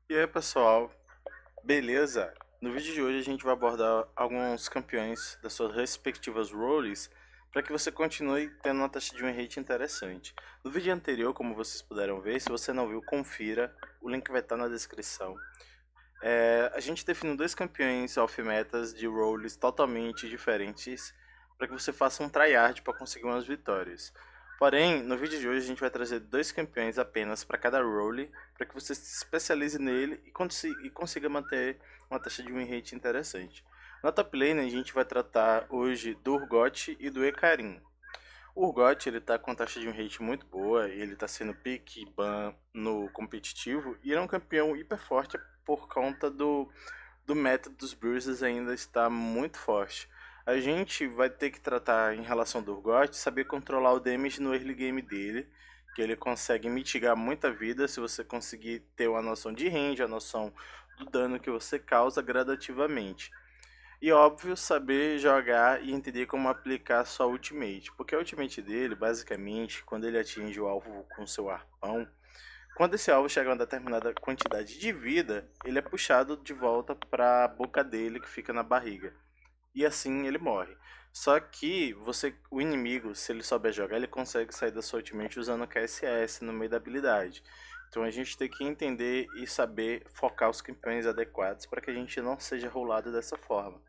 E aí pessoal, beleza? No vídeo de hoje a gente vai abordar alguns campeões das suas respectivas roles para que você continue tendo uma taxa de win rate interessante. No vídeo anterior, como vocês puderam ver, se você não viu, confira, o link vai estar na descrição. A gente definiu dois campeões off-metas de roles totalmente diferentes para que você faça um tryhard para conseguir umas vitórias. Porém, no vídeo de hoje a gente vai trazer dois campeões apenas para cada role, para que você se especialize nele e consiga manter uma taxa de win rate interessante. Na top lane a gente vai tratar hoje do Urgot e do Ekarim. O Urgot ele tá com taxa de win rate muito boa, ele está sendo pick ban no competitivo e ele é um campeão hiper forte por conta do método dos Bruises ainda está muito forte. A gente vai ter que tratar em relação do Urgot, saber controlar o damage no early game dele, que ele consegue mitigar muita vida se você conseguir ter uma noção de range, a noção do dano que você causa gradativamente. E óbvio, saber jogar e entender como aplicar sua ultimate, porque a ultimate dele, basicamente, quando ele atinge o alvo com seu arpão, quando esse alvo chega a uma determinada quantidade de vida, ele é puxado de volta para a boca dele que fica na barriga. E assim ele morre. Só que o inimigo, se ele souber jogar, ele consegue sair da sua ultimate usando KSS no meio da habilidade. Então a gente tem que entender e saber focar os campeões adequados para que a gente não seja rolado dessa forma.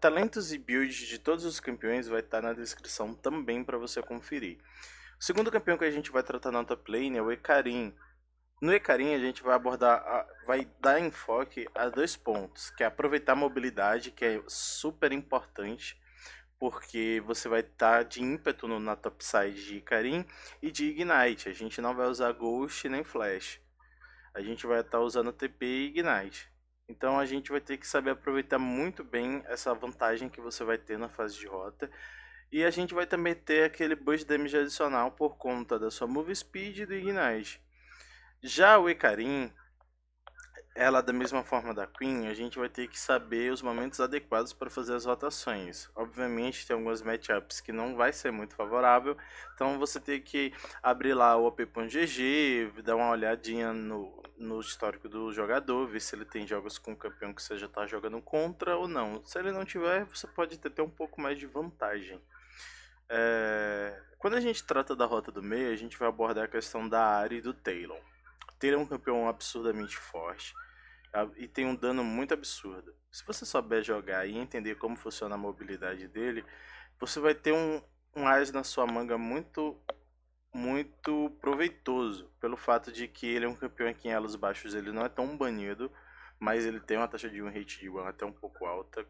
Talentos e builds de todos os campeões vai estar na descrição também para você conferir. O segundo campeão que a gente vai tratar na top lane é o Ekarim. No Ekarim a gente vai vai dar enfoque a dois pontos, que é aproveitar a mobilidade, que é super importante, porque você vai estar de ímpeto na topside de Ekarim e de Ignite. A gente não vai usar Ghost nem Flash. A gente vai estar usando TP e Ignite. Então a gente vai ter que saber aproveitar muito bem essa vantagem que você vai ter na fase de rota. E a gente vai também ter aquele boost damage adicional por conta da sua move speed e do Ignite. Já o Ekarim, ela da mesma forma da Queen, a gente vai ter que saber os momentos adequados para fazer as rotações. Obviamente tem algumas matchups que não vai ser muito favorável, então você tem que abrir lá o op.gg, dar uma olhadinha no histórico do jogador, ver se ele tem jogos com o campeão que você já está jogando contra ou não. Se ele não tiver, você pode ter um pouco mais de vantagem. Quando a gente trata da rota do meio, a gente vai abordar a questão da área e do Talon. O Talon é um campeão absurdamente forte e tem um dano muito absurdo. Se você souber jogar e entender como funciona a mobilidade dele, você vai ter um as na sua manga muito proveitoso, pelo fato de que ele é um campeão aqui em elos baixos, ele não é tão banido, mas ele tem uma taxa de win rate de 1 até um pouco alta,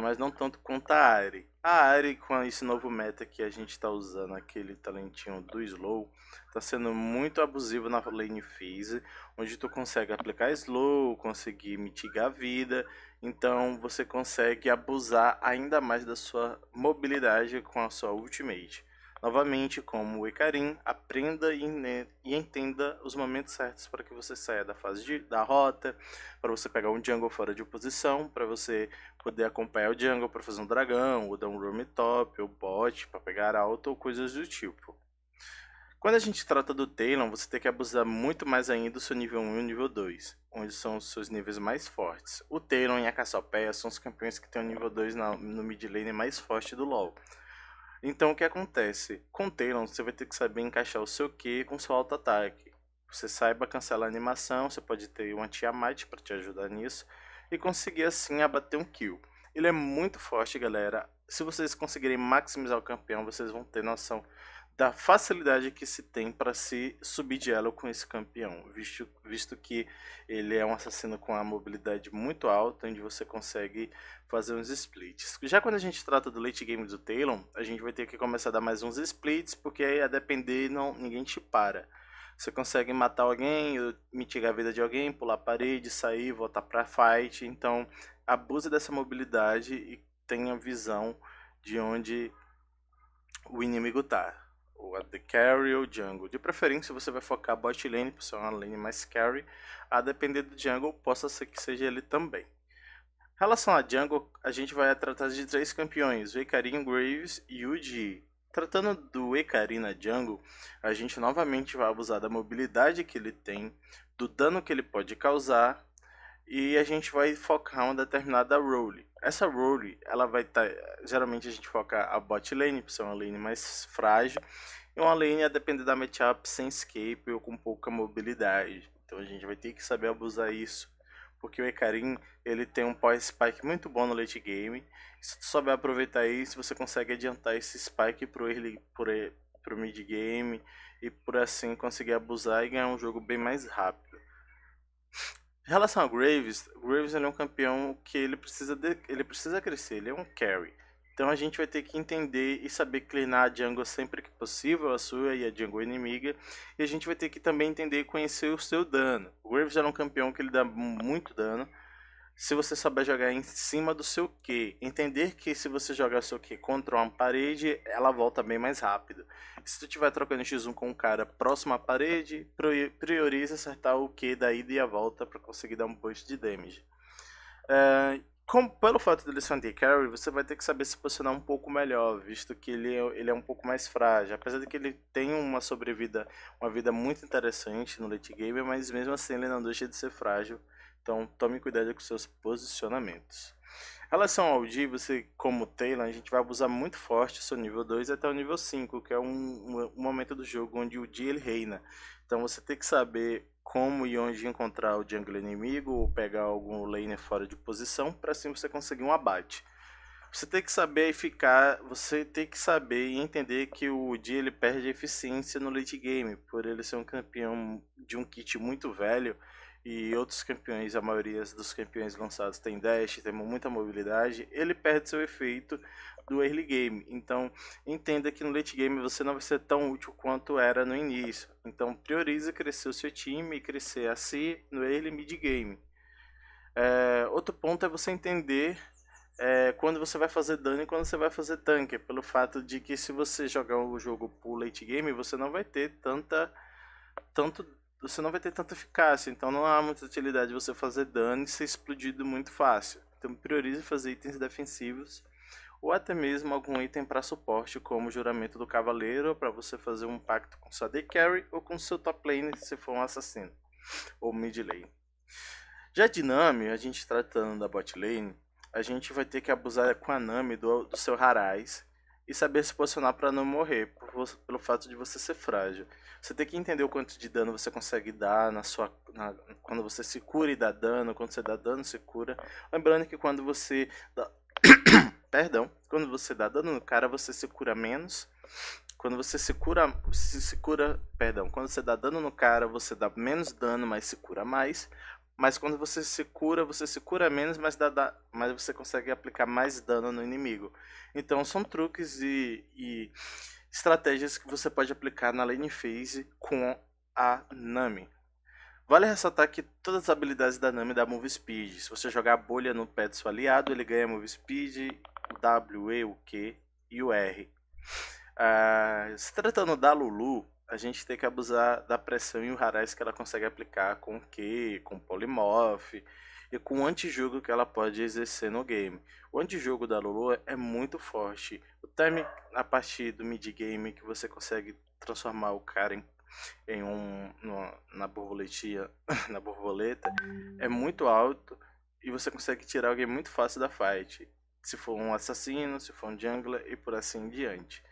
mas não tanto quanto a Ahri. A Ahri, com esse novo meta que a gente está usando, aquele talentinho do Slow, está sendo muito abusivo na lane phase, onde tu consegue aplicar Slow, conseguir mitigar a vida, então você consegue abusar ainda mais da sua mobilidade com a sua ultimate. Novamente, como o Ekarim, aprenda e entenda os momentos certos para que você saia da fase da rota, para você pegar um jungle fora de posição, para você poder acompanhar o jungle para fazer um dragão, ou dar um roam top, ou bot para pegar alta, ou coisas do tipo. Quando a gente trata do Talon, você tem que abusar muito mais ainda do seu nível 1 e nível 2, onde são os seus níveis mais fortes. O Talon e a Cassiopeia são os campeões que têm o nível 2 no mid lane mais forte do LoL. Então o que acontece? Com o Talon você vai ter que saber encaixar o seu Q com o seu auto-ataque. Você saiba cancelar a animação, você pode ter uma Tiamat para te ajudar nisso e conseguir assim abater um kill. Ele é muito forte, galera. Se vocês conseguirem maximizar o campeão, vocês vão ter noção da facilidade que se tem para se subir de elo com esse campeão, visto que ele é um assassino com a mobilidade muito alta, onde você consegue fazer uns splits. Já quando a gente trata do late game do Talon, a gente vai ter que começar a dar mais uns splits, porque aí a depender ninguém te para. Você consegue matar alguém, mitigar a vida de alguém, pular a parede, sair, voltar para fight. Então, abuse dessa mobilidade e tenha visão de onde o inimigo tá. O AD Carry ou Jungle. De preferência você vai focar bot lane, por ser uma lane mais carry. A depender do jungle, possa ser que seja ele também. Em relação a jungle, a gente vai tratar de três campeões, o Ekarim, Graves e o G. Tratando do Ekari na jungle, a gente novamente vai abusar da mobilidade que ele tem, do dano que ele pode causar, e a gente vai focar uma determinada role. Essa role, ela vai estar... geralmente a gente foca a bot lane, por ser uma lane mais frágil, e uma lane a depender da matchup sem escape ou com pouca mobilidade. Então a gente vai ter que saber abusar isso, porque o Ekarim, ele tem um power spike muito bom no late game. Se tu souber aproveitar isso, você consegue adiantar esse spike pro mid game e por assim conseguir abusar e ganhar um jogo bem mais rápido. Em relação a Graves, Graves ele é um campeão que ele precisa crescer, ele é um carry. Então a gente vai ter que entender e saber cleanar a jungle sempre que possível, a sua e a jungle inimiga. E a gente vai ter que também entender e conhecer o seu dano. O Graves é um campeão que ele dá muito dano. Se você souber jogar em cima do seu Q, entender que se você jogar seu Q contra uma parede, ela volta bem mais rápido. Se tu estiver trocando X1 com um cara próximo à parede, prioriza acertar o Q da ida e a volta para conseguir dar um boost de damage. Pelo fato dele ser anti-carry, você vai ter que saber se posicionar um pouco melhor, visto que ele é um pouco mais frágil. Apesar de que ele tem uma sobrevida, uma vida muito interessante no late game, mas mesmo assim ele não deixa de ser frágil. Então tome cuidado com seus posicionamentos. Em relação ao D, você como Taylor, a gente vai abusar muito forte o seu nível 2 até o nível 5, que é um momento do jogo onde o D ele reina. Então você tem que saber como e onde encontrar o jungle inimigo ou pegar algum laner fora de posição para assim você conseguir um abate. Você tem que saber ficar, você tem que saber e entender que o D ele perde eficiência no late game, por ele ser um campeão de um kit muito velho e outros campeões, a maioria dos campeões lançados tem dash, tem muita mobilidade, ele perde seu efeito do early game. Então, entenda que no late game você não vai ser tão útil quanto era no início. Então, priorize crescer o seu time e crescer assim no early mid game. Outro ponto é você entender quando você vai fazer dano e quando você vai fazer tanque, pelo fato de que se você jogar o jogo por late game, você não vai ter você não vai ter tanta eficácia, então não há muita utilidade você fazer dano e ser explodido muito fácil. Então priorize fazer itens defensivos ou até mesmo algum item para suporte, como o Juramento do Cavaleiro, para você fazer um pacto com seu AD Carry ou com seu top lane se for um assassino ou mid lane. Já de Nami, a gente tratando da bot lane, a gente vai ter que abusar com a Nami do seu Harais e saber se posicionar para não morrer, pelo fato de você ser frágil. Você tem que entender o quanto de dano você consegue dar quando você se cura e dá dano, quando você dá dano, você cura. Lembrando que quando você dá... quando você dá dano no cara, você se cura menos. Quando você quando você dá dano no cara, você dá menos dano, mas se cura mais. Mas quando você se cura menos, mas você consegue aplicar mais dano no inimigo. Então são truques e estratégias que você pode aplicar na lane phase com a Nami. Vale ressaltar que todas as habilidades da Nami dão move speed. Se você jogar a bolha no pé do seu aliado, ele ganha move speed, o W, E, o Q e o R. Se tratando da Lulu, a gente tem que abusar da pressão e o Harais que ela consegue aplicar com o Q, com o Polymorph e com o antijogo que ela pode exercer no game. O antijogo da Lulu é muito forte. O time a partir do mid game que você consegue transformar o cara na borboletinha, na borboleta é muito alto e você consegue tirar alguém muito fácil da fight. Se for um assassino, se for um jungler e por assim em diante.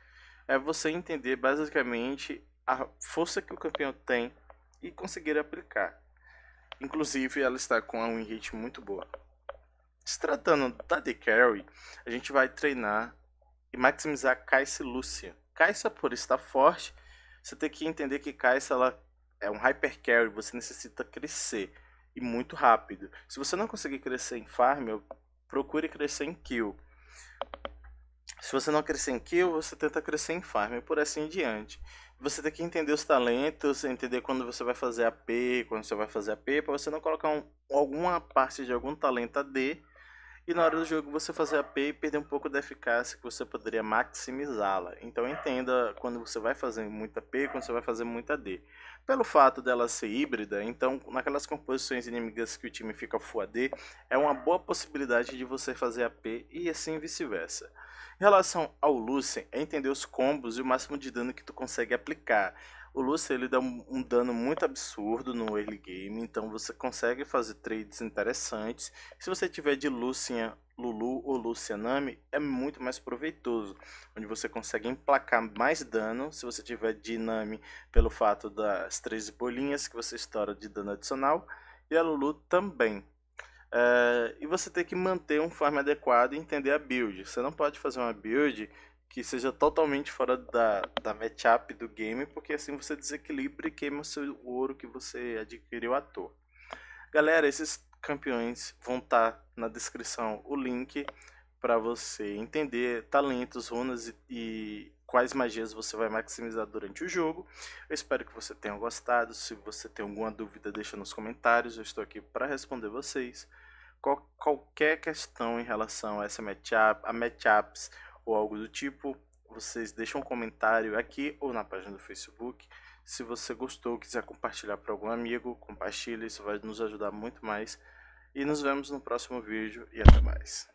É você entender basicamente a força que o campeão tem e conseguir aplicar. Inclusive ela está com uma win rate muito boa. Se tratando da AD Carry, a gente vai treinar e maximizar Kai'Sa e Lúcia. Kai'Sa, por estar forte, você tem que entender que Kai'Sa ela é um Hyper Carry, você necessita crescer e muito rápido. Se você não conseguir crescer em farm, procure crescer em kill. Se você não crescer em kill, você tenta crescer em farm e por assim em diante. Você tem que entender os talentos, entender quando você vai fazer AP, quando você vai fazer AP, para você não colocar alguma parte de algum talento AD e na hora do jogo você fazer AP e perder um pouco da eficácia que você poderia maximizá-la. Então entenda quando você vai fazer muita AP, quando você vai fazer muita AD. Pelo fato dela ser híbrida, então naquelas composições inimigas que o time fica Full AD, é uma boa possibilidade de você fazer AP e assim vice-versa. Em relação ao Lucian, é entender os combos e o máximo de dano que tu consegue aplicar. O Lucian ele dá um dano muito absurdo no early game, então você consegue fazer trades interessantes. Se você tiver de Lucian Lulu ou Lucianami, é muito mais proveitoso, onde você consegue emplacar mais dano. Se você tiver de Nami, pelo fato das 13 bolinhas que você estoura de dano adicional, e a Lulu também. E você tem que manter um farm adequado e entender a build. Você não pode fazer uma build que seja totalmente fora da matchup do game, porque assim você desequilibra e queima o seu ouro que você adquiriu à toa. Galera, esses campeões vão estar na descrição o link para você entender talentos, runas e quais magias você vai maximizar durante o jogo. Eu espero que você tenha gostado. Se você tem alguma dúvida, deixa nos comentários. Eu estou aqui para responder vocês. Qualquer questão em relação a essa matchup, a matchups ou algo do tipo, vocês deixam um comentário aqui ou na página do Facebook. Se você gostou, quiser compartilhar para algum amigo, compartilhe, isso vai nos ajudar muito mais. E nos vemos no próximo vídeo e até mais.